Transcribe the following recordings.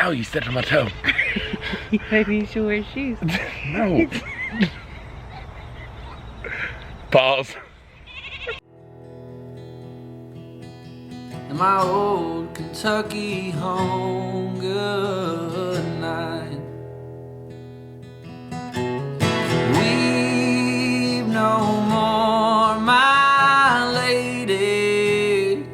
Ow, you stepped on my toe. Maybe you should wear shoes. No. Pause. In my old Kentucky home, good night. Weep no more, my lady.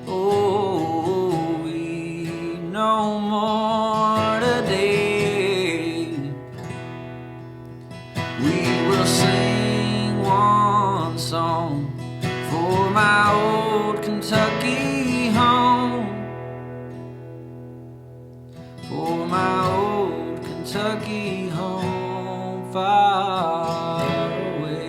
Oh, weep no more today. We will sing one song for my old Kentucky home, for my old Kentucky home far away.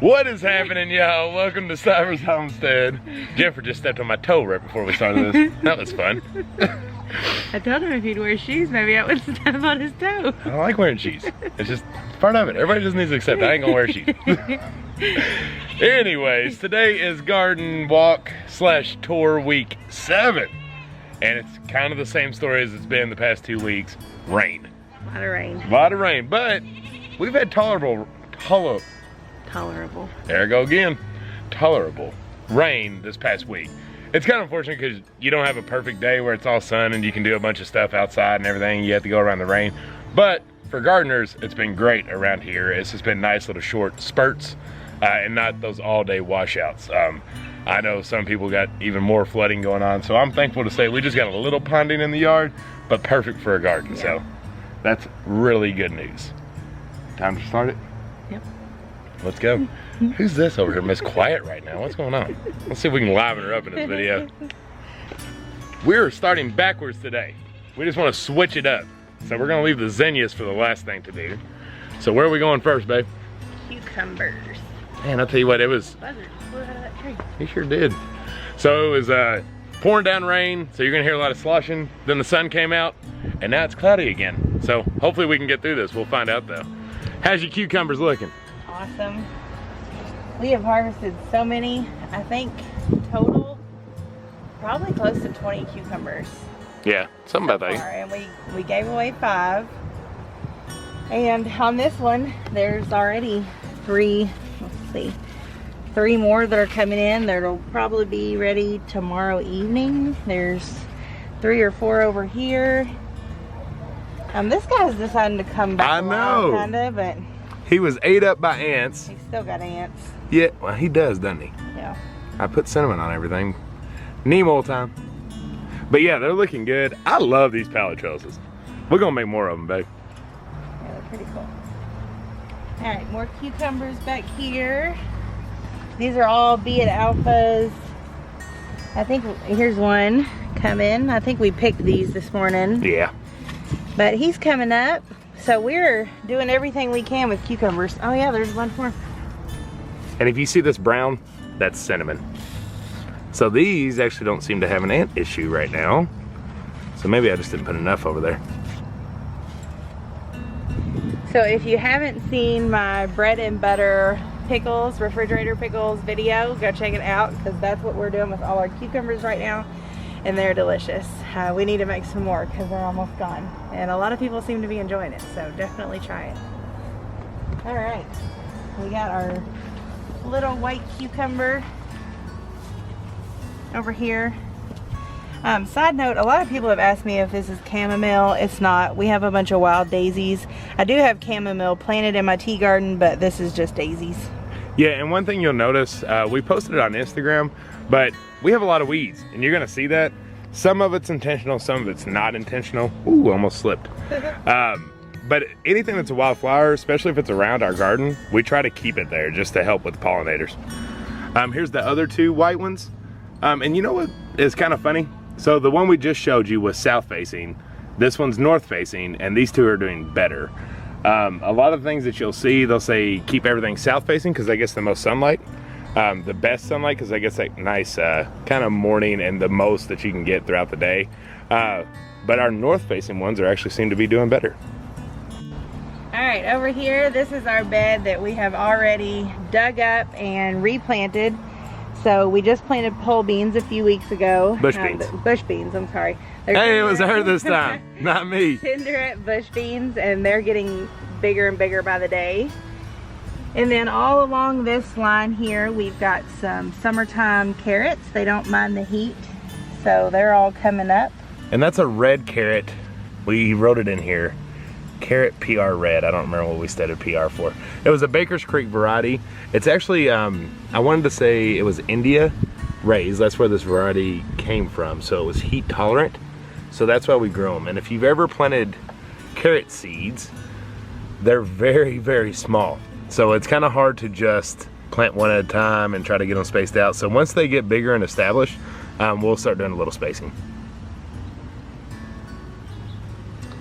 What is happening, y'all? Welcome to Cyber's Homestead. Jennifer just stepped on my toe right before we started this. That was fun. I told him if he'd wear shoes, maybe I would step on his toe. I don't like wearing shoes. It's just part of it. Everybody just needs to accept I ain't gonna wear shoes. Anyways, today is garden walk / tour week 7. And it's kind of the same story as it's been the past 2 weeks. Rain. A lot of rain. A lot of rain, but we've had tolerable, there I go again, tolerable rain this past week. It's kind of unfortunate because you don't have a perfect day where it's all sun and you can do a bunch of stuff outside and everything. You have to go around the rain. But for gardeners, it's been great around here. It's just been nice little short spurts and not those all-day washouts. I know some people got even more flooding going on, so I'm thankful to say we just got a little ponding in the yard, but perfect for a garden. Yeah. So that's really good news. Time to start it? Yep. Let's go. Who's this over here, Miss Quiet right now? What's going on? Let's see if we can liven her up in this video. We're starting backwards today. We just want to switch it up. So we're gonna leave the zinnias for the last thing to do. So where are we going first, babe? Cucumbers. Man, I'll tell you what, it was... Buzzard flew out of that tree. He sure did. So it was pouring down rain, so you're gonna hear a lot of sloshing. Then the sun came out, and now it's cloudy again. So hopefully we can get through this. We'll find out though. How's your cucumbers looking? Awesome. We have harvested so many, I think total, probably close to 20 cucumbers. Yeah, something so about that. Far. And we gave away 5. And on this one, there's already 3, let's see, 3 more that are coming in. That'll probably be ready tomorrow evening. There's 3 or 4 over here. This guy's deciding to come back. I know. Kinda, but he was ate up by ants. he's still got ants. Yeah, well, he does, doesn't he? Yeah. I put cinnamon on everything. Neem all time. But yeah, they're looking good. I love these pallet trellises. We're gonna make more of them, babe. Yeah, they're pretty cool. All right, more cucumbers back here. These are all Be It Alphas. I think here's one coming. I think we picked these this morning. Yeah. But he's coming up. So we're doing everything we can with cucumbers. Oh yeah, there's one more. And if you see this brown, that's cinnamon. So these actually don't seem to have an ant issue right now. So maybe I just didn't put enough over there. So if you haven't seen my bread and butter pickles, refrigerator pickles video, go check it out, because that's what we're doing with all our cucumbers right now. And they're delicious. We need to make some more because they're almost gone. And a lot of people seem to be enjoying it, so definitely try it. All right, we got our little white cucumber over here. Side note, a lot of people have asked me if this is chamomile. It's not. We have a bunch of wild daisies. I do have chamomile planted in my tea garden, but this is just daisies. Yeah, and one thing you'll notice, we posted it on Instagram, but we have a lot of weeds, and you're gonna see that. Some of it's intentional, some of it's not intentional. Ooh, almost slipped. But anything that's a wildflower, especially if it's around our garden, we try to keep it there just to help with pollinators. Here's the other 2 white ones. And you know what is kind of funny? So the one we just showed you was south facing, This one's north facing, and these two are doing better. A lot of things that you'll see, they'll say keep everything south facing because I guess the most sunlight. The best sunlight because I guess that nice kind of morning and the most that you can get throughout the day. But our north facing ones are actually seem to be doing better. All right, over here, this is our bed that we have already dug up and replanted. So we just planted pole beans a few weeks ago. Bush beans. Bush beans, I'm sorry. Hey, it was her this time, not me. Tenderette bush beans, and they're getting bigger and bigger by the day. And then all along this line here, we've got some summertime carrots. They don't mind the heat, so they're all coming up. And that's a red carrot. We wrote it in here. Carrot PR red. I don't remember what we stated PR for. It was a Baker's Creek variety. It's actually, I wanted to say it was India raised. That's where this variety came from. So it was heat tolerant. So that's why we grew them. And if you've ever planted carrot seeds, they're very, very small. So it's kind of hard to just plant one at a time and try to get them spaced out. So once they get bigger and established, we'll start doing a little spacing.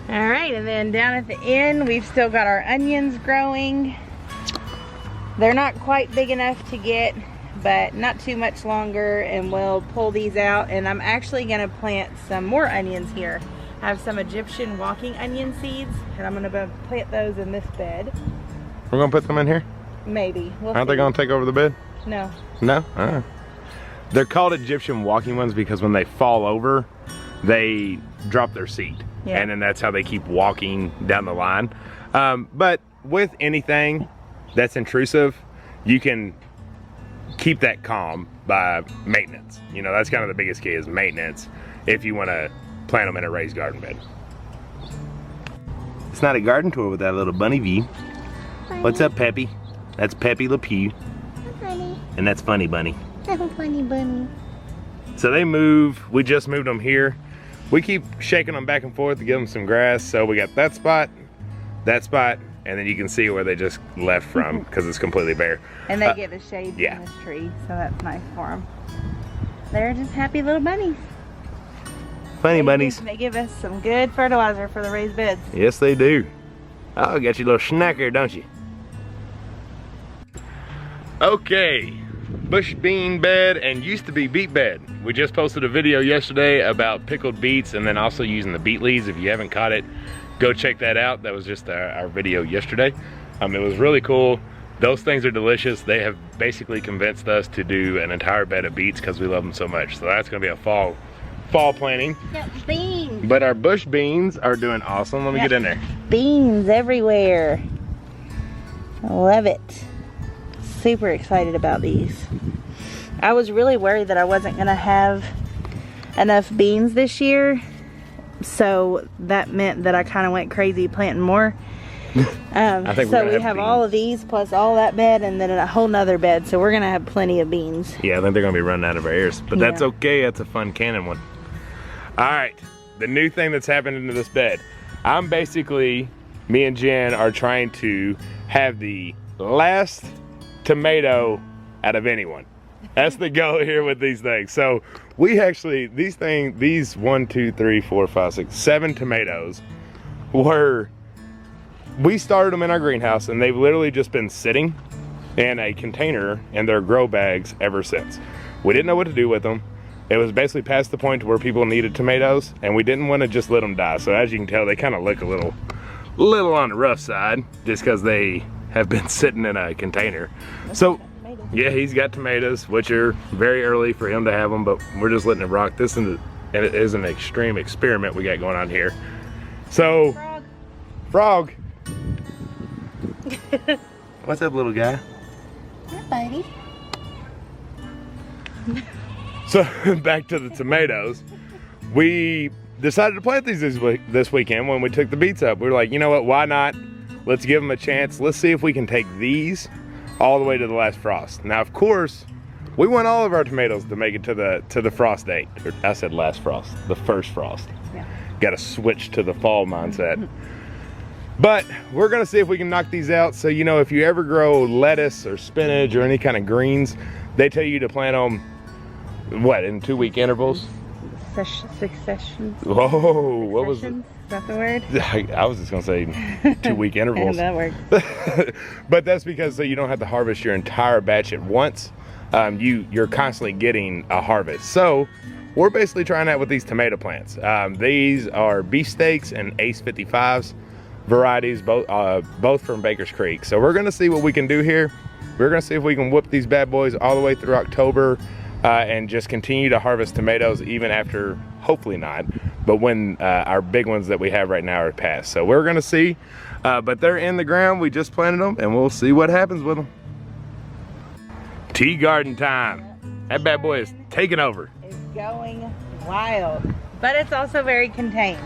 All right, and then down at the end, we've still got our onions growing. They're not quite big enough to get, but not too much longer, and we'll pull these out. And I'm actually gonna plant some more onions here. I have some Egyptian walking onion seeds, and I'm gonna plant those in this bed. We're gonna put them in here? Maybe. We'll Aren't see. they gonna take over the bed? No. No? They're called Egyptian walking ones because when they fall over, they drop their seed. Yeah. And then that's how they keep walking down the line. But with anything that's intrusive, you can keep that calm by maintenance. You know, that's kind of the biggest key is maintenance if you want to plant them in a raised garden bed. It's not a garden tour without a little bunny view. What's up, Peppy? That's Peppy Le Pew. Funny. And that's Funny Bunny. Funny bunny. So they move, we just moved them here. We keep shaking them back and forth to give them some grass. So we got that spot, and then you can see where they just left from because it's completely bare. And they get the shade yeah. from this tree, so that's nice for them. They're just happy little bunnies. Funny bunnies. They give us some good fertilizer for the raised beds. Yes, they do. Oh, got you a little snacker, don't you? Okay, bush bean bed and used to be beet bed. We just posted a video yesterday about pickled beets and then also using the beet leaves. If you haven't caught it, go check that out. That was just our video yesterday. It was really cool. Those things are delicious. They have basically convinced us to do an entire bed of beets because we love them so much. So that's gonna be a fall planting. Got beans. But our bush beans are doing awesome. Let me get in there. Beans everywhere. I love it. Super excited about these. I was really worried that I wasn't gonna have enough beans this year, so that meant that I kind of went crazy planting more. I think so we have all of these plus all that bed and then a whole nother bed, so we're gonna have plenty of beans. Yeah, I think they're gonna be running out of our ears, but that's okay. That's a fun cannon one. All right, the new thing that's happened into this bed. I'm basically, me and Jen are trying to have the last tomato out of anyone. That's the goal here with these things. So we actually, these 1, 2, 3, 4, 5, 6, 7 tomatoes we started them in our greenhouse and they've literally just been sitting in a container in their grow bags ever since. We didn't know what to do with them. It was basically past the point where people needed tomatoes and we didn't want to just let them die. So as you can tell, they kind of look a little on the rough side just because they have been sitting in a container. So yeah, he's got tomatoes, which are very early for him to have them, but we're just letting it rock. This and it is an extreme experiment we got going on here. So, Frog. What's up, little guy? Hi, buddy. So back to the tomatoes. We decided to plant these this weekend when we took the beets up. We were like, you know what? Why not? Let's give them a chance. Let's see if we can take these all the way to the last frost. Now, of course, we want all of our tomatoes to make it to the frost date. Or, I said last frost, the first frost. Yeah. Got to switch to the fall mindset. But we're gonna see if we can knock these out. So, you know, if you ever grow lettuce or spinach or any kind of greens, they tell you to plant them, what, in 2-week intervals? successions. Whoa, what was it? Is that the word? I was just gonna say 2-week intervals. That works. But that's because so you don't have to harvest your entire batch at once. You're constantly getting a harvest. So we're basically trying that with these tomato plants. These are beefsteaks and Ace 55s varieties, both from Baker's Creek. So we're gonna see what we can do here. We're gonna see if we can whip these bad boys all the way through October and just continue to harvest tomatoes even after, hopefully not, but when our big ones that we have right now are past. So we're gonna see, but they're in the ground. We just planted them and we'll see what happens with them. Tea garden time. That bad boy is taking over. It's going wild, but it's also very contained.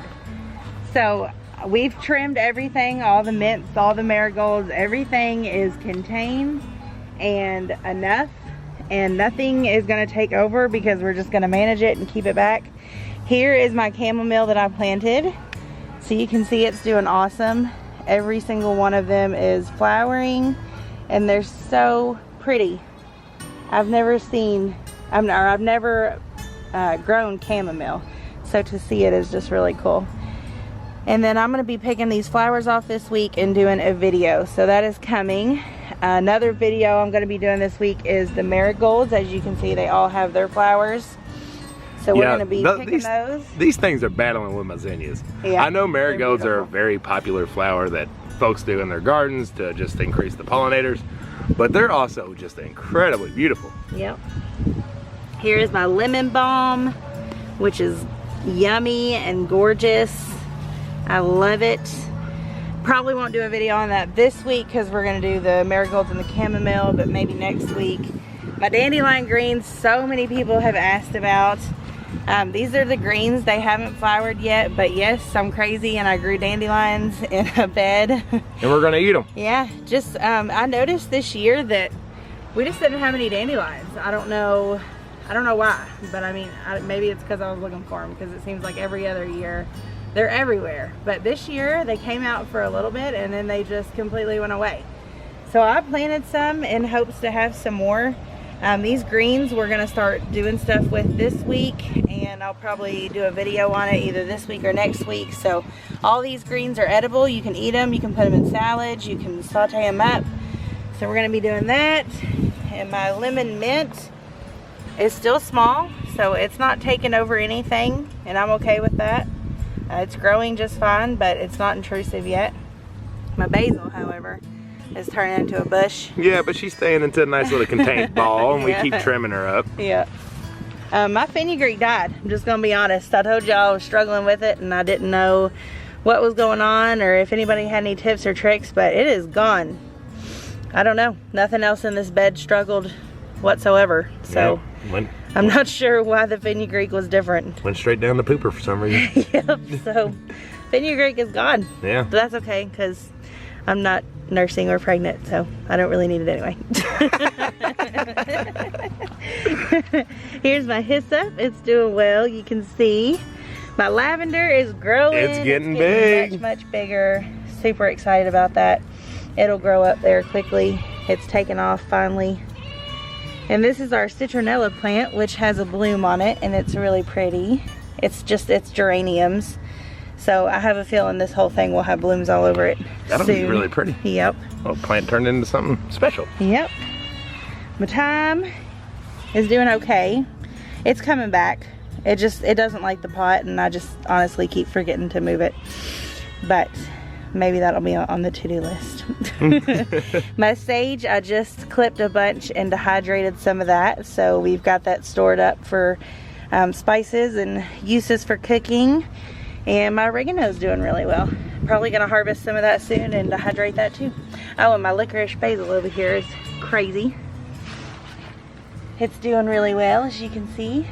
So we've trimmed everything, all the mints, all the marigolds, everything is contained and enough, and nothing is going to take over because we're just going to manage it and keep it back. Here is my chamomile that I planted. So you can see it's doing awesome. Every single one of them is flowering and they're so pretty. I've never grown chamomile, so to see it is just really cool. And then I'm going to be picking these flowers off this week and doing a video, so that is coming. Another video I'm going to be doing this week is the marigolds. As you can see, they all have their flowers, so we're going to be picking those. These things are battling with my zinnias. Yeah, I know marigolds are a very popular flower that folks do in their gardens to just increase the pollinators, but they're also just incredibly beautiful. Yep. Here is my lemon balm, which is yummy and gorgeous. I love it. Probably won't do a video on that this week because we're going to do the marigolds and the chamomile, but maybe next week. My dandelion greens, so many people have asked about. These are the greens. They haven't flowered yet, but yes, I'm crazy and I grew dandelions in a bed. And we're going to eat them. Yeah, just I noticed this year that we just didn't have any dandelions. I don't know why, but I mean, maybe it's because I was looking for them, because it seems like every other year they're everywhere. But this year they came out for a little bit and then they just completely went away. So I planted some in hopes to have some more. These greens we're going to start doing stuff with this week, and I'll probably do a video on it either this week or next week. So all these greens are edible. You can eat them, you can put them in salads, you can saute them up. So we're going to be doing that. And my lemon mint is still small, so it's not taking over anything, and I'm okay with that. It's growing just fine, but it's not intrusive yet. My basil, however, is turning into a bush. Yeah, but she's staying into a nice little contained ball, and we keep trimming her up. Yeah. My fenugreek died. I'm just gonna be honest. I told y'all I was struggling with it and I didn't know what was going on or if anybody had any tips or tricks, but it is gone. I don't know. Nothing else in this bed struggled whatsoever. So yeah, I'm not sure why the fenugreek was different. Went straight down the pooper for some reason. Yep. So fenugreek is gone. Yeah. But that's okay because I'm not nursing or pregnant, so I don't really need it anyway. Here's my hyssop. It's doing well. You can see my lavender is growing. It's getting big. Much bigger. Super excited about that. It'll grow up there quickly. It's taken off finally. And this is our citronella plant, which has a bloom on it, and it's really pretty. It's geraniums. So I have a feeling this whole thing will have blooms all over it That'll soon. be really pretty. Yep. Well, plant turned into something special. Yep. My thyme is doing okay. It's coming back. It doesn't like the pot, and I just honestly keep forgetting to move it. But maybe that'll be on the to-do list. My sage, I just clipped a bunch and dehydrated some of that. So we've got that stored up for spices and uses for cooking. And my oregano's doing really well. Probably gonna harvest some of that soon and dehydrate that too. Oh, and my licorice basil over here is crazy. It's doing really well, as you can see.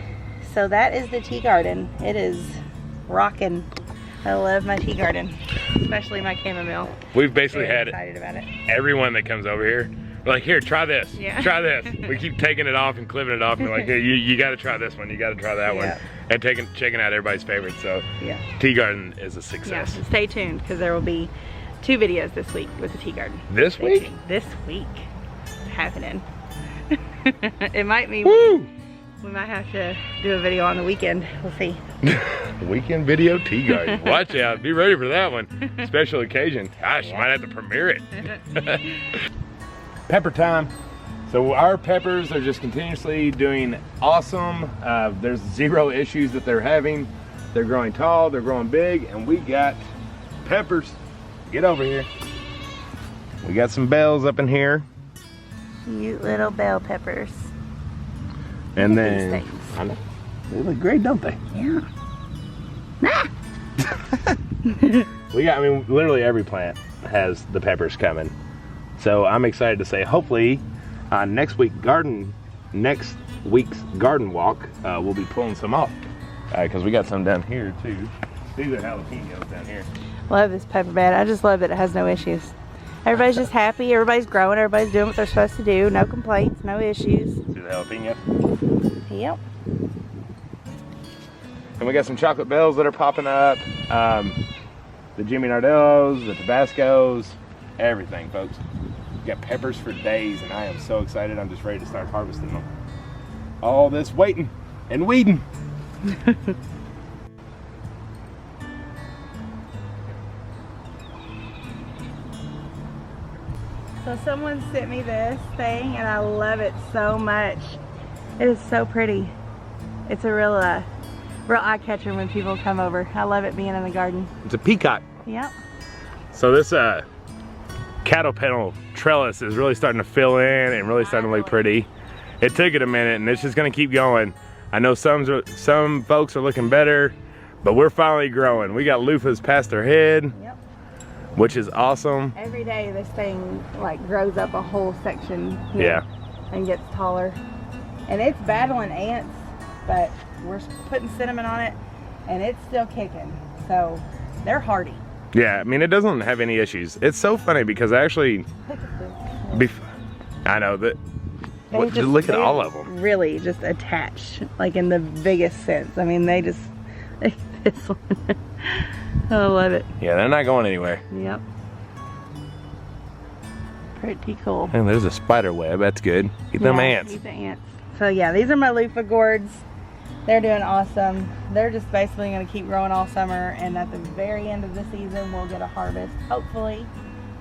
So that is the tea garden. It is rocking. I love my tea garden, especially my chamomile. We've basically Very had excited about it. Everyone that comes over here, we're like, here, try this. Yeah. Try this. We keep taking it off and clipping it off, and we're like, here, you got to try this one. You got to try that one, and checking out everybody's favorites. So yeah, tea garden is a success. Yeah, stay tuned because there will be 2 videos this week with the tea garden. This week? This week, it's happening. It might be. Woo! We might have to do a video on the weekend. We'll see. Weekend video tea garden. Watch out. Be ready for that one. Special occasion. Gosh, you might have to premiere it. Pepper time. So our peppers are just continuously doing awesome. There's 0 issues that they're having. They're growing tall, they're growing big, and we got peppers. Get over here. We got some bells up in here. Cute little bell peppers. And Look at then, these things. I know, they look great, don't they? Yeah. We got, I mean, literally every plant has the peppers coming. So I'm excited to say, hopefully, next week's garden walk, we'll be pulling some off. Because we got some down here too. These are jalapenos down here. Love this pepper bed. I just love that it has no issues. Everybody's just happy. Everybody's growing. Everybody's doing what they're supposed to do. No complaints. No issues. See the jalapeno? Yep. And we got some chocolate bells that are popping up. The Jimmy Nardellos, the Tabascos, everything, folks. We got peppers for days, and I am so excited. I'm just ready to start harvesting them. All this waiting and weeding. So someone sent me this thing, and I love it so much. It is so pretty. It's a real eye catcher when people come over. I love it being in the garden. It's a peacock. Yep. So this cattle panel trellis is really starting to fill in and really starting to look pretty. It took it a minute, and it's just gonna keep going. I know some folks are looking better, but we're finally growing. We got loofahs past our head, Yep. which is awesome. Every day this thing like grows up a whole section here Yeah. and gets taller. And it's battling ants, but we're putting cinnamon on it and it's still kicking. So they're hardy. Yeah, I mean, it doesn't have any issues. It's so funny because actually, Look at this. I know that, They just look at they're all of them. Really just attached, like in the biggest sense. I mean, this one. I love it. Yeah, they're not going anywhere. Yep. Pretty cool. And there's a spider web, that's good. Get them Yeah, ants. eat the ants. So yeah, these are my loofah gourds. They're doing awesome. They're just basically gonna keep growing all summer, and at the very end of the season, we'll get a harvest, hopefully.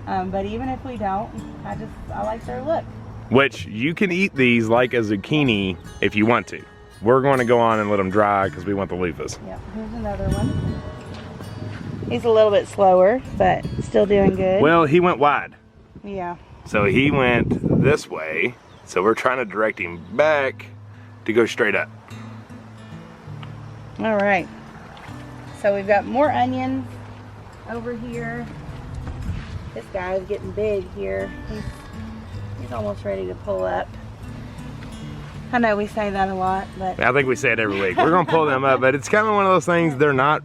But even if we don't, I like their look. Which you can eat these like a zucchini if you want to. We're going to go on and let them dry because we want the loofahs. Yep, here's another one. He's a little bit slower, but still doing good. Well, he went wide. Yeah. So he went this way. So we're trying to direct him back to go straight up. All right. So we've got more onions over here. This guy is getting big here. He's almost ready to pull up. I know we say that a lot, but I think we say it every week. We're gonna pull them up, but it's kind of one of those things. They're not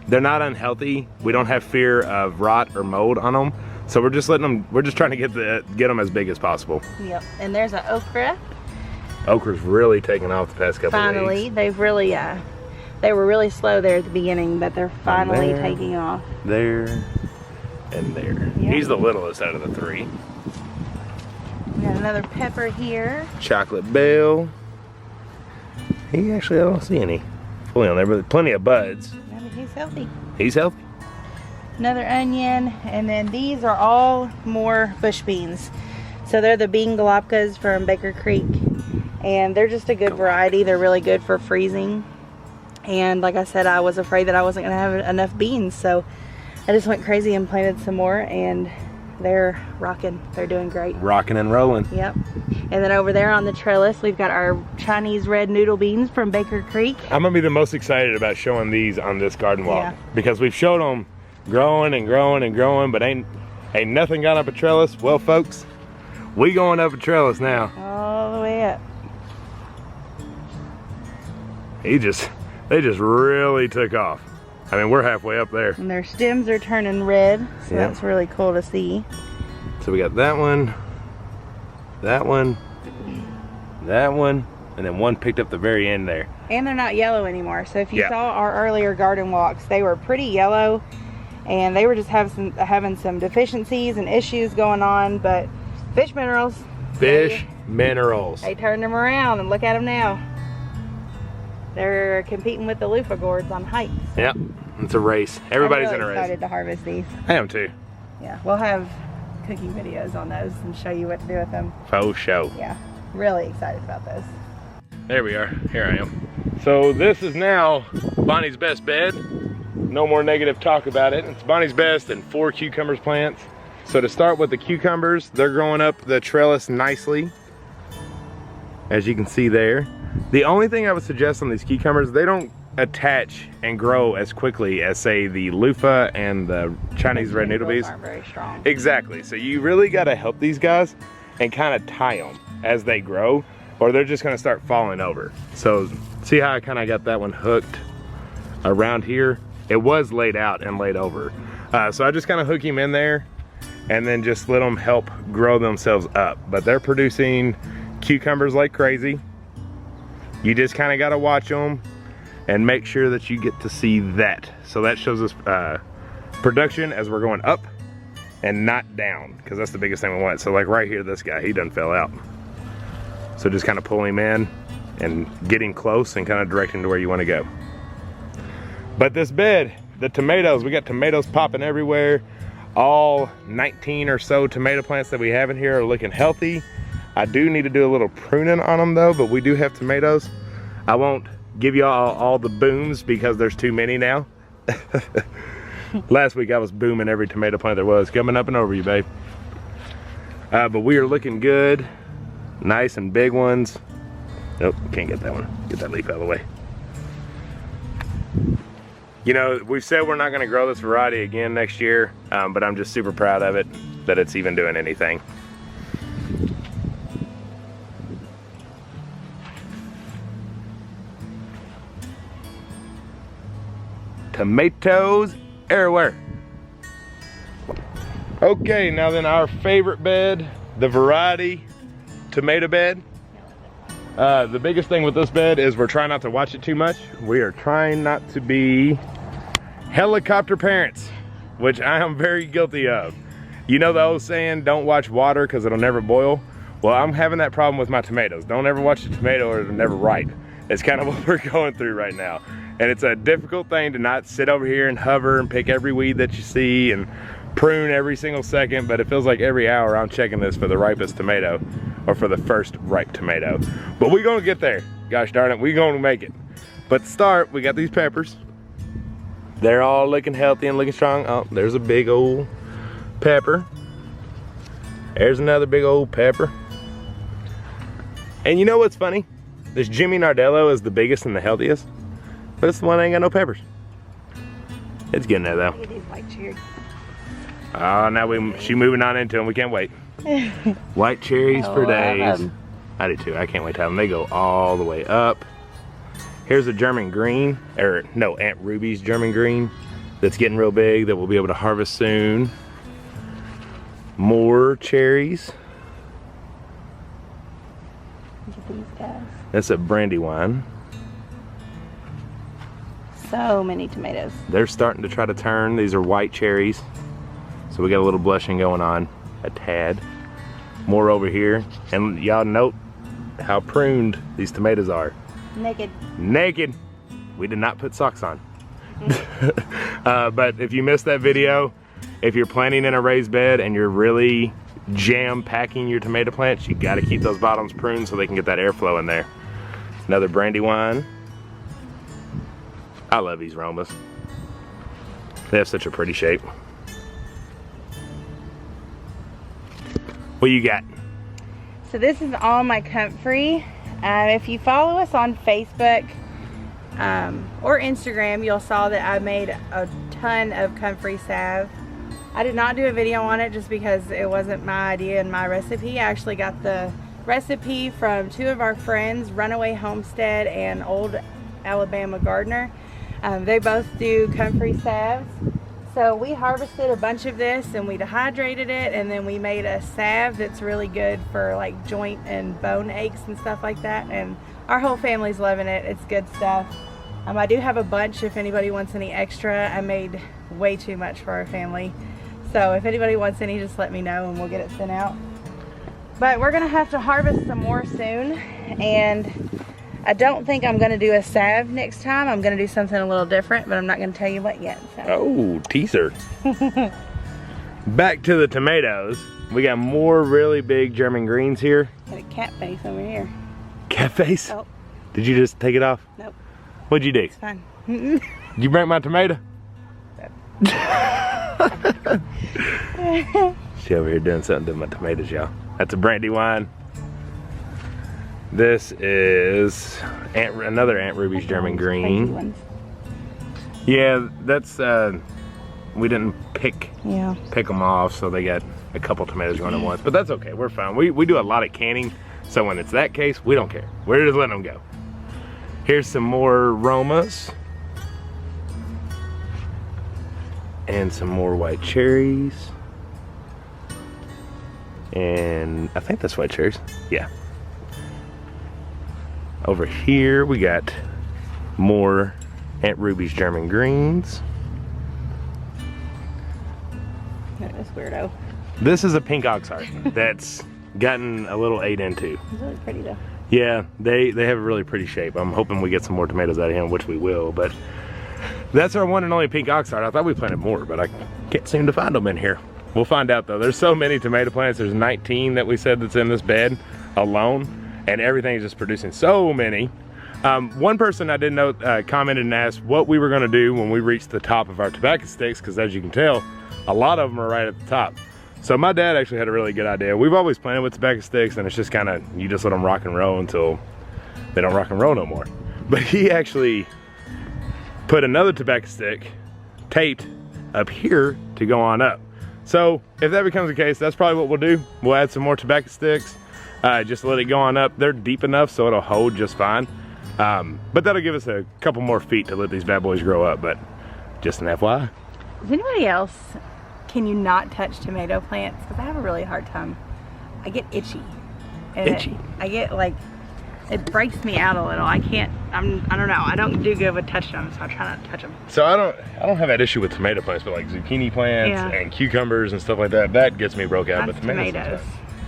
unhealthy. We don't have fear of rot or mold on them, so we're just letting them. We're just trying to get them as big as possible. yep. And there's an okra. Okra's really taken off the past couple of Finally, weeks. they've really they were really slow there at the beginning, but they're finally there. taking off. There and there. Yep. He's the littlest out of the three. We got another pepper here. Chocolate bell. I don't see any fully on there, but plenty of buds. I mean, he's healthy. He's healthy. Another onion, and then these are all more bush beans. So they're the bean galapkas from Baker Creek, and they're just a good variety. They're really good for freezing. And like I said, I was afraid that I wasn't gonna have enough beans, so I just went crazy and planted some more, and they're rocking. They're doing great. Rocking and rolling. Yep. And then over there on the trellis, we've got our Chinese red noodle beans from Baker Creek. I'm gonna be the most excited about showing these on this garden walk, Yeah. because we've showed them growing and growing and growing, but ain't nothing gone up a trellis. Well, folks, we going up a trellis now. All the way up. They just really took off. I mean, we're halfway up there. And their stems are turning red, so Yeah. that's really cool to see. So we got that one, that one, that one, and then one picked up the very end there. And they're not yellow anymore. So if you Yeah. saw our earlier garden walks, they were pretty yellow, and they were just having some deficiencies and issues going on. But fish minerals, Fish minerals. they turned them around, and look at them now. They're competing with the loofah gourds on heights. Yep, it's a race. Everybody's I'm in a really race. excited to harvest these. I am too. Yeah, we'll have cooking videos on those and show you what to do with them. Faux show. Yeah, really excited about those. There we are. Here I am. So this is now Bonnie's best bed. No more negative talk about it. It's Bonnie's best and 4 cucumbers plants. So to start with the cucumbers, they're growing up the trellis nicely, as you can see there. The only thing I would suggest on these cucumbers, they don't attach and grow as quickly as, say, the loofah and the Chinese red noodle bees. Aren't very strong. Exactly. So you really got to help these guys and kind of tie them as they grow, or they're just going to start falling over. So see how I kind of got that one hooked around here? It was laid out and laid over. So I just kind of hook him in there and then just let them help grow themselves up. But they're producing cucumbers like crazy. You just kind of got to watch them and make sure that you get to see that. So that shows us production as we're going up and not down, because that's the biggest thing we want. So like right here, this guy, he done fell out. So just kind of pull him in and get him close and kind of direct him to where you want to go. But this bed, the tomatoes, we got tomatoes popping everywhere. All 19 or so tomato plants that we have in here are looking healthy. I do need to do a little pruning on them though, but we do have tomatoes. I won't give you all the booms because there's too many now. Last week I was booming every tomato plant there was. Coming up and over you, babe. But we are looking good. Nice and big ones. Nope, can't get that one. Get that leaf out of the way. You know, we've said we're not gonna grow this variety again next year, but I'm just super proud of it, that it's even doing anything. Tomatoes everywhere. Okay, now then our favorite bed, the variety tomato bed. The biggest thing with this bed is we're trying not to watch it too much. We are trying not to be helicopter parents, which I am very guilty of. You know the old saying, don't watch water because it'll never boil? Well, I'm having that problem with my tomatoes. Don't ever watch a tomato or it'll never ripe. It's kind of what we're going through right now. And it's a difficult thing to not sit over here and hover and pick every weed that you see and prune every single second, but it feels like every hour I'm checking this for the ripest tomato or for the first ripe tomato. But we're gonna get there. Gosh darn it, we're gonna make it. But to start, we got these peppers. They're all looking healthy and looking strong. Oh, there's a big old pepper. There's another big old pepper. And you know what's funny? This Jimmy Nardello is the biggest and the healthiest, but it's the one that ain't got no peppers. It's getting there though. Look at these white cherries. Oh, now she moving on into them. We can't wait. White cherries for days. I do too. I can't wait to have them. They go all the way up. Here's a German green, or no, Aunt Ruby's German green that's getting real big that we'll be able to harvest soon. More cherries. Look at these guys. That's a Brandywine. So many tomatoes. They're starting to try to turn. These are white cherries. So we got a little blushing going on, a tad. More over here. And y'all note how pruned these tomatoes are. Naked. Naked. We did not put socks on. But if you missed that video, if you're planting in a raised bed and you're really jam packing your tomato plants, you gotta keep those bottoms pruned so they can get that airflow in there. Another Brandywine. I love these Romas. They have such a pretty shape. What you got? So this is all my comfrey. If you follow us on Facebook or Instagram, you'll saw that I made a ton of comfrey salve. I did not do a video on it just because it wasn't my idea and my recipe. I actually got the recipe from 2 of our friends, Runaway Homestead and Old Alabama Gardener. They both do comfrey salves. So we harvested a bunch of this and we dehydrated it, and then we made a salve that's really good for like joint and bone aches and stuff like that. And our whole family's loving it. It's good stuff. I do have a bunch if anybody wants any extra. I made way too much for our family. So if anybody wants any, just let me know and we'll get it sent out. But we're gonna have to harvest some more soon. And I don't think I'm gonna do a salve next time. I'm gonna do something a little different, but I'm not gonna tell you what yet. So. Oh, teaser. Back to the tomatoes. We got more really big German greens here. Got a cat face over here. Cat face? Oh. Did you just take it off? Nope. What'd you do? It's fine. Did you break my tomato? She over here doing something to my tomatoes, y'all. That's a brandy wine. This is another Aunt Ruby's German green. Yeah, that's we didn't pick them off, so they got a couple tomatoes going at once. But that's okay, we're fine. We do a lot of canning, so when it's that case, we don't care. We're just letting them go. Here's some more Romas. And some more white cherries. And I think that's white cherries. Yeah. Over here we got more Aunt Ruby's German greens. Look at this weirdo. This is a pink oxheart that's gotten a little ate into. It's really pretty though. Yeah, they have a really pretty shape. I'm hoping we get some more tomatoes out of him, which we will, but that's our one and only pink oxheart. I thought we planted more, but I can't seem to find them in here. We'll find out though. There's so many tomato plants. There's 19 that we said that's in this bed alone, and everything is just producing so many. One person I did note commented and asked what we were gonna do when we reached the top of our tobacco sticks, because as you can tell, a lot of them are right at the top. So my dad actually had a really good idea. We've always planted with tobacco sticks, and it's just kind of, you just let them rock and roll until they don't rock and roll no more. But he actually put another tobacco stick taped up here to go on up. So if that becomes the case, that's probably what we'll do. We'll add some more tobacco sticks, just let it go on up. They're deep enough so it'll hold just fine. But that'll give us a couple more feet to let these bad boys grow up, but just an FYI. Does anybody else, can you not touch tomato plants? Because I have a really hard time. I get itchy. And Itchy? I get like, it breaks me out a little. I can't, I don't know. I don't do good with touching them, so I try not to touch them. So I don't have that issue with tomato plants, but like zucchini plants and cucumbers and stuff like that, that gets me broke out. But tomatoes.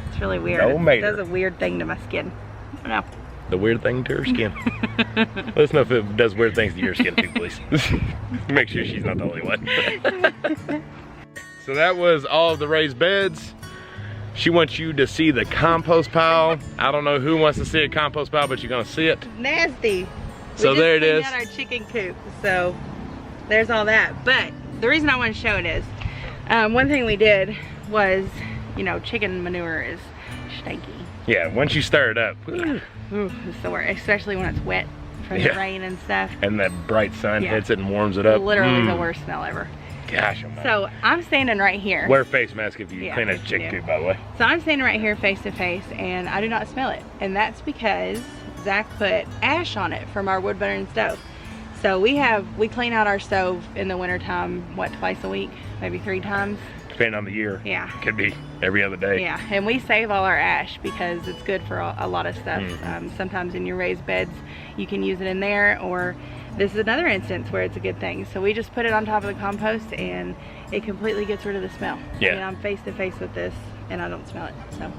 It's really weird. It does a weird thing to my skin. I don't know. The weird thing to her skin. Let us know if it does weird things to your skin too, please. Make sure she's not the only one. So that was all of the raised beds. She wants you to see the compost pile. I don't know who wants to see a compost pile, but you're gonna see it. Nasty. So there it is. We just cleaned out our chicken coop, so there's all that. But the reason I want to show it is, one thing we did was, you know, chicken manure is stanky. Yeah, once you stir it up. Yeah. Ooh, it's the worst, especially when it's wet from the rain and stuff. And that bright sun hits it and warms it up. Literally the worst smell ever. Gosh, oh my. So I'm standing right here. Wear a face mask if you clean a chicken coop, by the way. So I'm standing right here face to face, and I do not smell it. And that's because Zach put ash on it from our wood burning stove. So we clean out our stove in the wintertime, what, twice a week? Maybe 3 times? Depending on the year. Yeah. Could be every other day. Yeah, and we save all our ash because it's good for a lot of stuff. Sometimes in your raised beds, you can use it in there, or this is another instance where it's a good thing. So we just put it on top of the compost and it completely gets rid of the smell. Yeah. And I'm face to face with this and I don't smell it, so.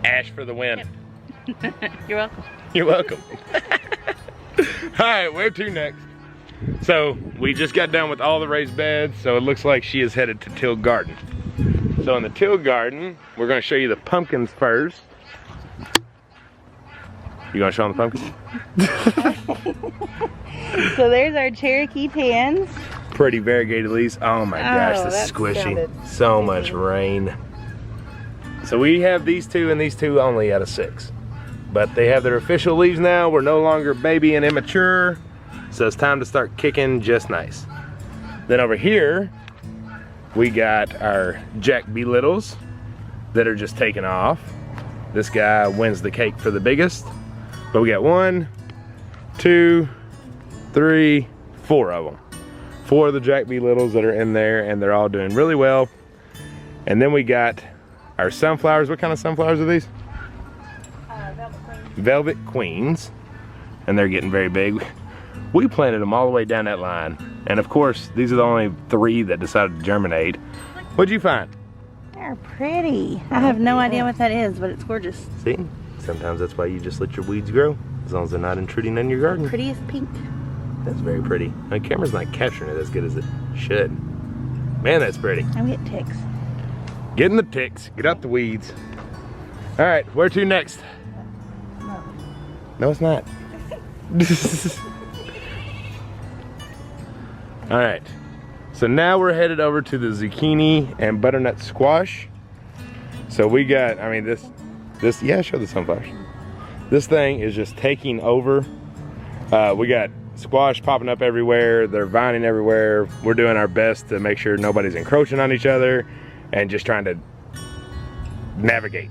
Ash for the win. Yep. You're welcome. You're welcome. All right, where to next? So we just got done with all the raised beds, so it looks like she is headed to Till Garden. So in the Till Garden, we're gonna show you the pumpkins first. You gonna show them the pumpkins? So there's our Cherokee tans. Pretty variegated leaves. Oh my gosh, this is that squishy. sounded So much rain. So we have these two and these two only out of 6. But they have their official leaves now. We're no longer baby and immature. So it's time to start kicking just nice. Then over here, we got our Jack B. Littles that are just taking off. This guy wins the cake for the biggest. But we got 1, 2, 3, 4 of them. 4 of the Jack B. Littles that are in there, and they're all doing really well. And then we got our sunflowers. What kind of sunflowers are these? Velvet Queen. Velvet Queens. And they're getting very big. We planted them all the way down that line. And of course, these are the only 3 that decided to germinate. What'd you find? They're pretty. I have no idea what that is, but it's gorgeous. See? Sometimes that's why you just let your weeds grow. as long as they're not intruding on your garden. Prettiest pink. That's very pretty. My camera's not capturing it as good as it should. Man, that's pretty. I'm getting ticks. Getting the ticks. Get out the weeds. All right, where to next? No. No, it's not. All right. So now we're headed over to the zucchini and butternut squash. So we got, I mean, this, yeah, show the sunflowers. This thing is just taking over. We got squash popping up everywhere. They're vining everywhere. We're doing our best to make sure nobody's encroaching on each other and just trying to navigate.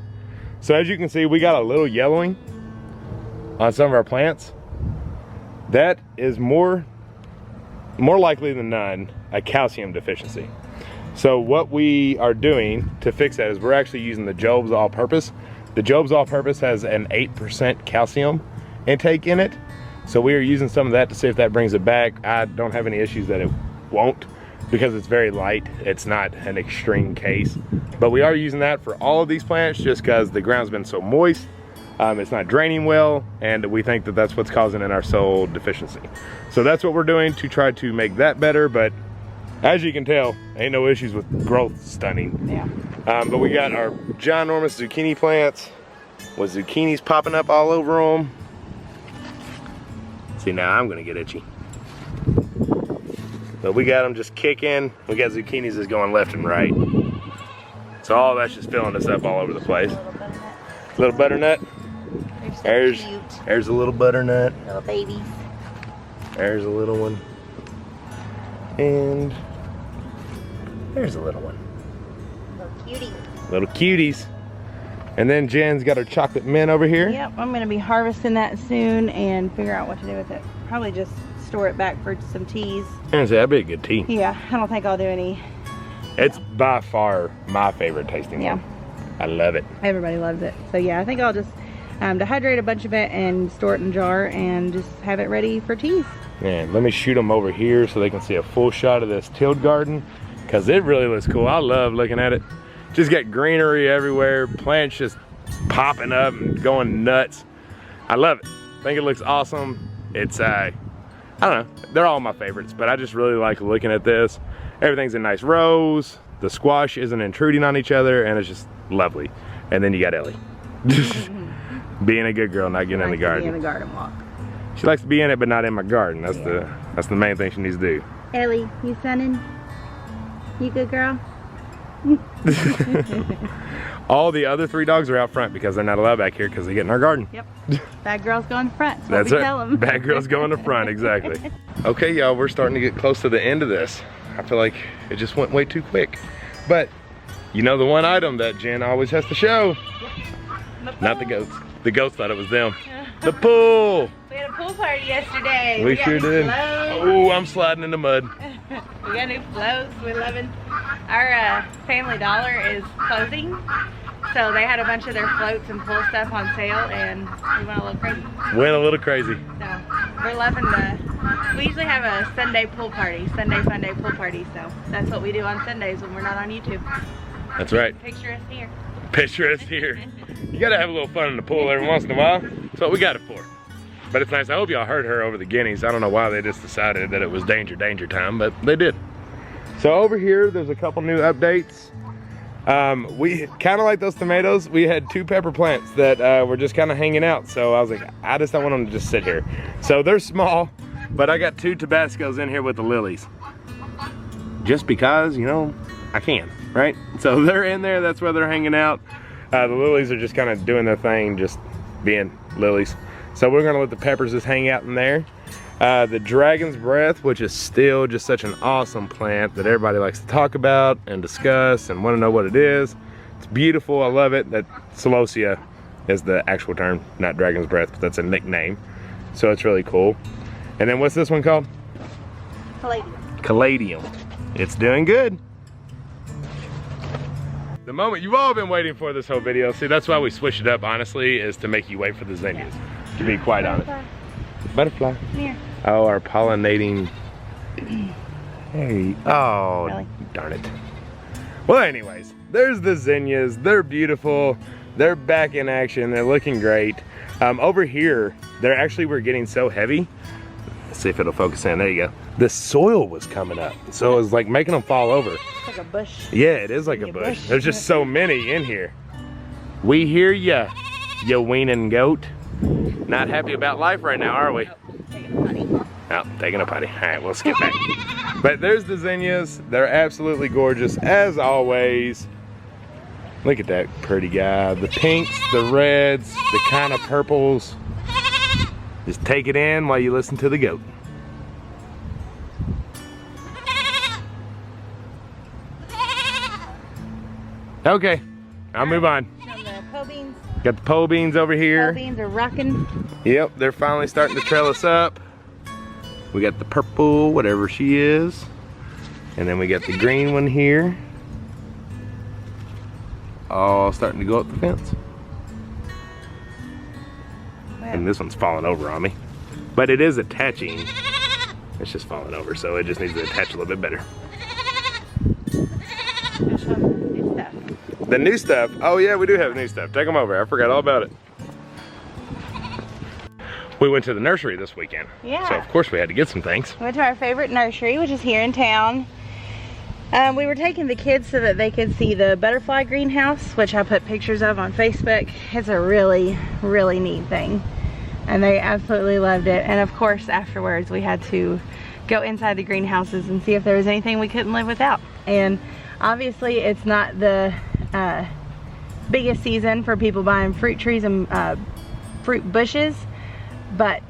So as you can see, we got a little yellowing on some of our plants. That is more likely than none a calcium deficiency. So what we are doing to fix that is we're actually using the Job's All-Purpose. The Job's All-Purpose has an 8% calcium intake in it. So we are using some of that to see if that brings it back. I don't have any issues that it won't because it's very light. It's not an extreme case. But we are using that for all of these plants just because the ground's been so moist. It's not draining well, and we think that that's what's causing in our soil deficiency. So that's what we're doing to try to make that better, but as you can tell, ain't no issues with growth stunning. Yeah. But we got our ginormous zucchini plants with zucchinis popping up all over them. See, now I'm gonna get itchy. But we got them just kicking. We got zucchinis just going left and right. So all that's just filling us up all over the place. Little butternut. They're so cute. There's a little butternut. Little babies. There's a little one. And there's a little one. Little cutie. Little cuties. And then Jen's got her chocolate mint over here. Yep, I'm gonna be harvesting that soon and figure out what to do with it. Probably just store it back for some teas. And that'd be a good tea. Yeah, I don't think I'll do any. It's by far my favorite tasting one. I love it. Everybody loves it. So yeah, I think I'll just dehydrate a bunch of it and store it in a jar and just have it ready for teas. Man, let me shoot them over here so they can see a full shot of this tilled garden because it really looks cool. I love looking at it. Just got greenery everywhere, plants just popping up and going nuts. I love it. I think it looks awesome. It's, I don't know, they're all my favorites, but I just really like looking at this. Everything's in nice rows. The squash isn't intruding on each other and it's just lovely. And then you got Ellie. Being a good girl, not getting in the garden. Be in the garden walk. She likes to be in it, but not in my garden. That's the main thing she needs to do. Ellie, you sunning? You good girl? All the other 3 dogs are out front because they're not allowed back here because they get in our garden. Yep. Bad girls go in front. That's what we it. tell them. Bad girls go in the front, exactly. Okay, y'all, we're starting to get close to the end of this. I feel like it just went way too quick. But you know the one item that Jen always has to show? Not the goats. The goats thought it was them. The pool. We had a pool party yesterday. We sure did. Oh, I'm sliding in the mud. We got new floats. We're loving. Our Family Dollar is closing, so they had a bunch of their floats and pool stuff on sale, and we went a little crazy. Went a little crazy. So we're loving we usually have a Sunday pool party, Sunday pool party, so that's what we do on Sundays when we're not on YouTube. That's right. Picture us here. Picture us here. You gotta have a little fun in the pool every once in a while. That's what we got it for. But it's nice. I hope y'all heard her over the guineas. I don't know why they just decided that it was danger time, but they did. So over here, there's a couple new updates. We kind of like those tomatoes. We had 2 pepper plants that were just kind of hanging out. So I was like, I just don't want them to just sit here. So they're small, but I got 2 Tabascos in here with the lilies. Just because, you know, I can, right? So they're in there, that's where they're hanging out. The lilies are just kind of doing their thing, just being lilies. So we're gonna let the peppers just hang out in there. The dragon's breath, which is still just such an awesome plant that everybody likes to talk about and discuss and want to know what it is. It's beautiful, I love it. That celosia is the actual term, not dragon's breath, but that's a nickname. So it's really cool. And then what's this one called? Caladium. Caladium. It's doing good. The moment you've all been waiting for this whole video, see, that's why we switched it up, honestly, is to make you wait for the zinnias, to be quite honest. Butterfly. Here. Oh, our pollinating. Hey, oh, Really? darn it. Well, anyways, there's the zinnias. They're beautiful. They're back in action. They're looking great. Over here, we're getting so heavy. Let's see if it'll focus in. There you go. The soil was coming up, so it was like making them fall over. It's like a bush. Yeah, it is like a bush. There's just so many in here. We hear ya, you weaning goat. Not happy about life right now, are we? Oh, taking a potty. All right, we'll skip back. But there's the zinnias. They're absolutely gorgeous, as always. Look at that pretty guy. The pinks, the reds, the kind of purples. Just take it in while you listen to the goat. Okay, I'll move on. The pole beans. Got the pole beans over here. Pole beans are rocking. Yep, they're finally starting to trail us up. We got the purple, whatever she is. And then we got the green one here. All starting to go up the fence. Wow. And this one's falling over on me. But it is attaching. It's just falling over, so it just needs to attach a little bit better. New stuff. The new stuff, oh yeah, we do have new stuff. Take them over, I forgot all about it. We went to the nursery this weekend. Yeah. So of course we had to get some things. We went to our favorite nursery, which is here in town. We were taking the kids so that they could see the butterfly greenhouse, which I put pictures of on Facebook. It's a really, really neat thing. And they absolutely loved it. And of course, afterwards, we had to go inside the greenhouses and see if there was anything we couldn't live without. And obviously, it's not the biggest season for people buying fruit trees and fruit bushes, but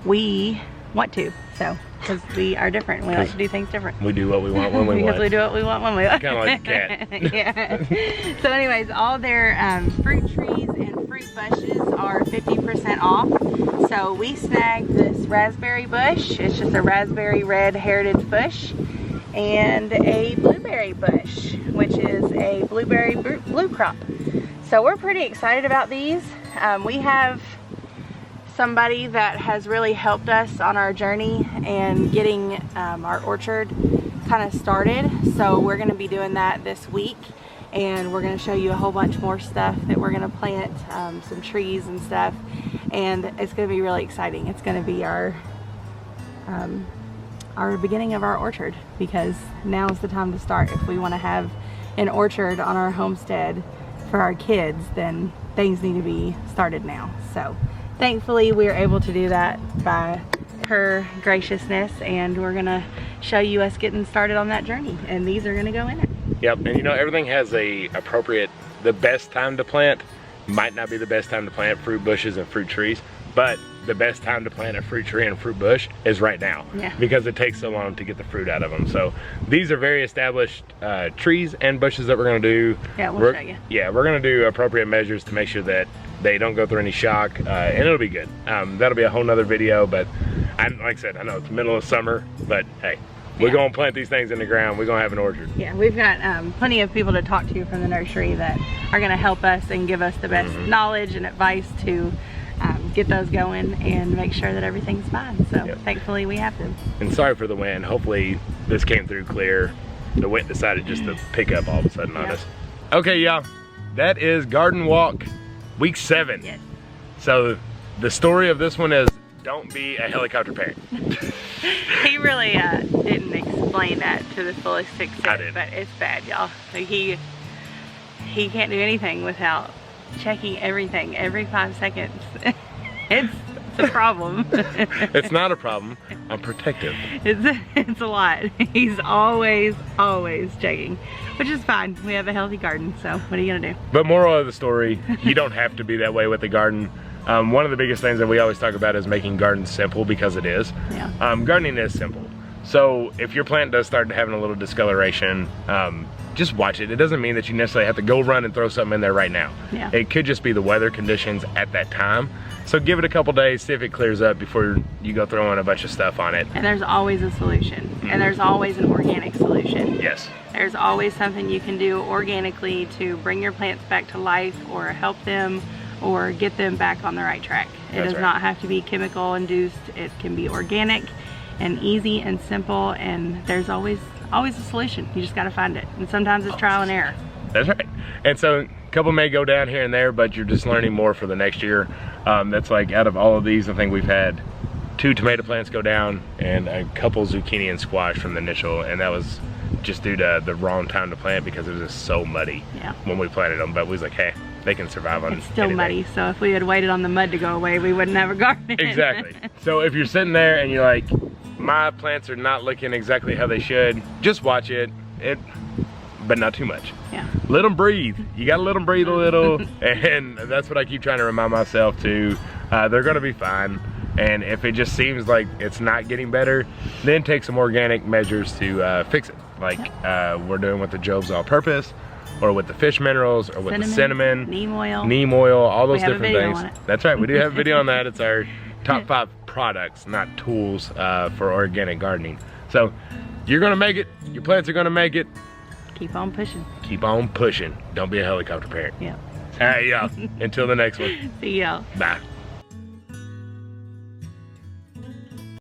we want to, so, because we are different. We like to do things different. We do what we want when we because want. we do what we want when we want. Kind of like a cat. Yeah. So anyways, all their fruit trees and fruit bushes are 50% off. So we snagged this raspberry bush. It's just a raspberry red heritage bush. And a blueberry bush, which is a blueberry blue crop. So we're pretty excited about these. We have somebody that has really helped us on our journey and getting our orchard kind of started. So we're going to be doing that this week, and we're going to show you a whole bunch more stuff that we're going to plant, some trees and stuff, and it's going to be really exciting. It's going to be our beginning of our orchard, because now is the time to start. If we want to have an orchard on our homestead for our kids, then things need to be started now. So thankfully we are able to do that by her graciousness, and we're gonna show you us getting started on that journey, and these are gonna go in it. Yep, and you know, everything has the best time to plant might not be the best time to plant fruit bushes and fruit trees, but the best time to plant a fruit tree and a fruit bush is right now. Yeah. Because it takes so long to get the fruit out of them. So these are very established trees and bushes that we're gonna do. Yeah, we'll show you. Yeah, we're gonna do appropriate measures to make sure that they don't go through any shock, and it'll be good. That'll be a whole nother video, but like I said, I know it's the middle of summer, but hey, we're gonna plant these things in the ground. We're gonna have an orchard. Yeah, we've got plenty of people to talk to from the nursery that are gonna help us and give us the best knowledge and advice to get those going and make sure that everything's fine. So thankfully we have them. And sorry for the wind. Hopefully this came through clear. The wind decided just to pick up all of a sudden on us. Okay, y'all, that is Garden Walk week 7. Yes. So the story of this one is, don't be a helicopter parent. He really didn't explain that to the fullest extent. I did. But it's bad, y'all. Like he can't do anything without checking everything every 5 seconds. It's a problem. It's not a problem. I'm protective. It's a lot. He's always checking, which is fine. We have a healthy garden, so what are you gonna do? But moral of the story, you don't have to be that way with the garden. One of the biggest things that we always talk about is making gardens simple, because it is. Yeah. Gardening is simple. So if your plant does start having a little discoloration, just watch it. It doesn't mean that you necessarily have to go run and throw something in there right now. Yeah. It could just be the weather conditions at that time. So give it a couple days, see if it clears up before you go throwing a bunch of stuff on it. And there's always a solution. And there's always an organic solution. Yes. There's always something you can do organically to bring your plants back to life, or help them, or get them back on the right track. It does not have to be chemical induced. It can be organic and easy and simple, and there's always a solution. You just got to find it. And sometimes it's trial and error. That's right. And so couple may go down here and there, but you're just learning more for the next year. That's like, out of all of these, I think we've had 2 tomato plants go down and a couple zucchini and squash from the initial, and that was just due to the wrong time to plant because it was just so muddy when we planted them. But we was like, hey, they can survive on It's still anything. muddy, so if we had waited on the mud to go away, we wouldn't have a garden. Exactly. So if you're sitting there and you're like, my plants are not looking exactly how they should, just watch it, but not too much. Yeah. Let them breathe. You gotta let them breathe a little, and that's what I keep trying to remind myself too. They're gonna be fine. And if it just seems like it's not getting better, then take some organic measures to fix it. Like we're doing with the Job's All-Purpose, or with the fish minerals, or with the cinnamon, neem oil, all those We have a different video things. on it. That's right, we do have a video on that. It's our top 5 products, not tools, for organic gardening. So you're gonna make it, your plants are gonna make it. Keep on pushing. Keep on pushing. Don't be a helicopter parent. Yeah. All right, y'all. Until the next one. See y'all. Bye.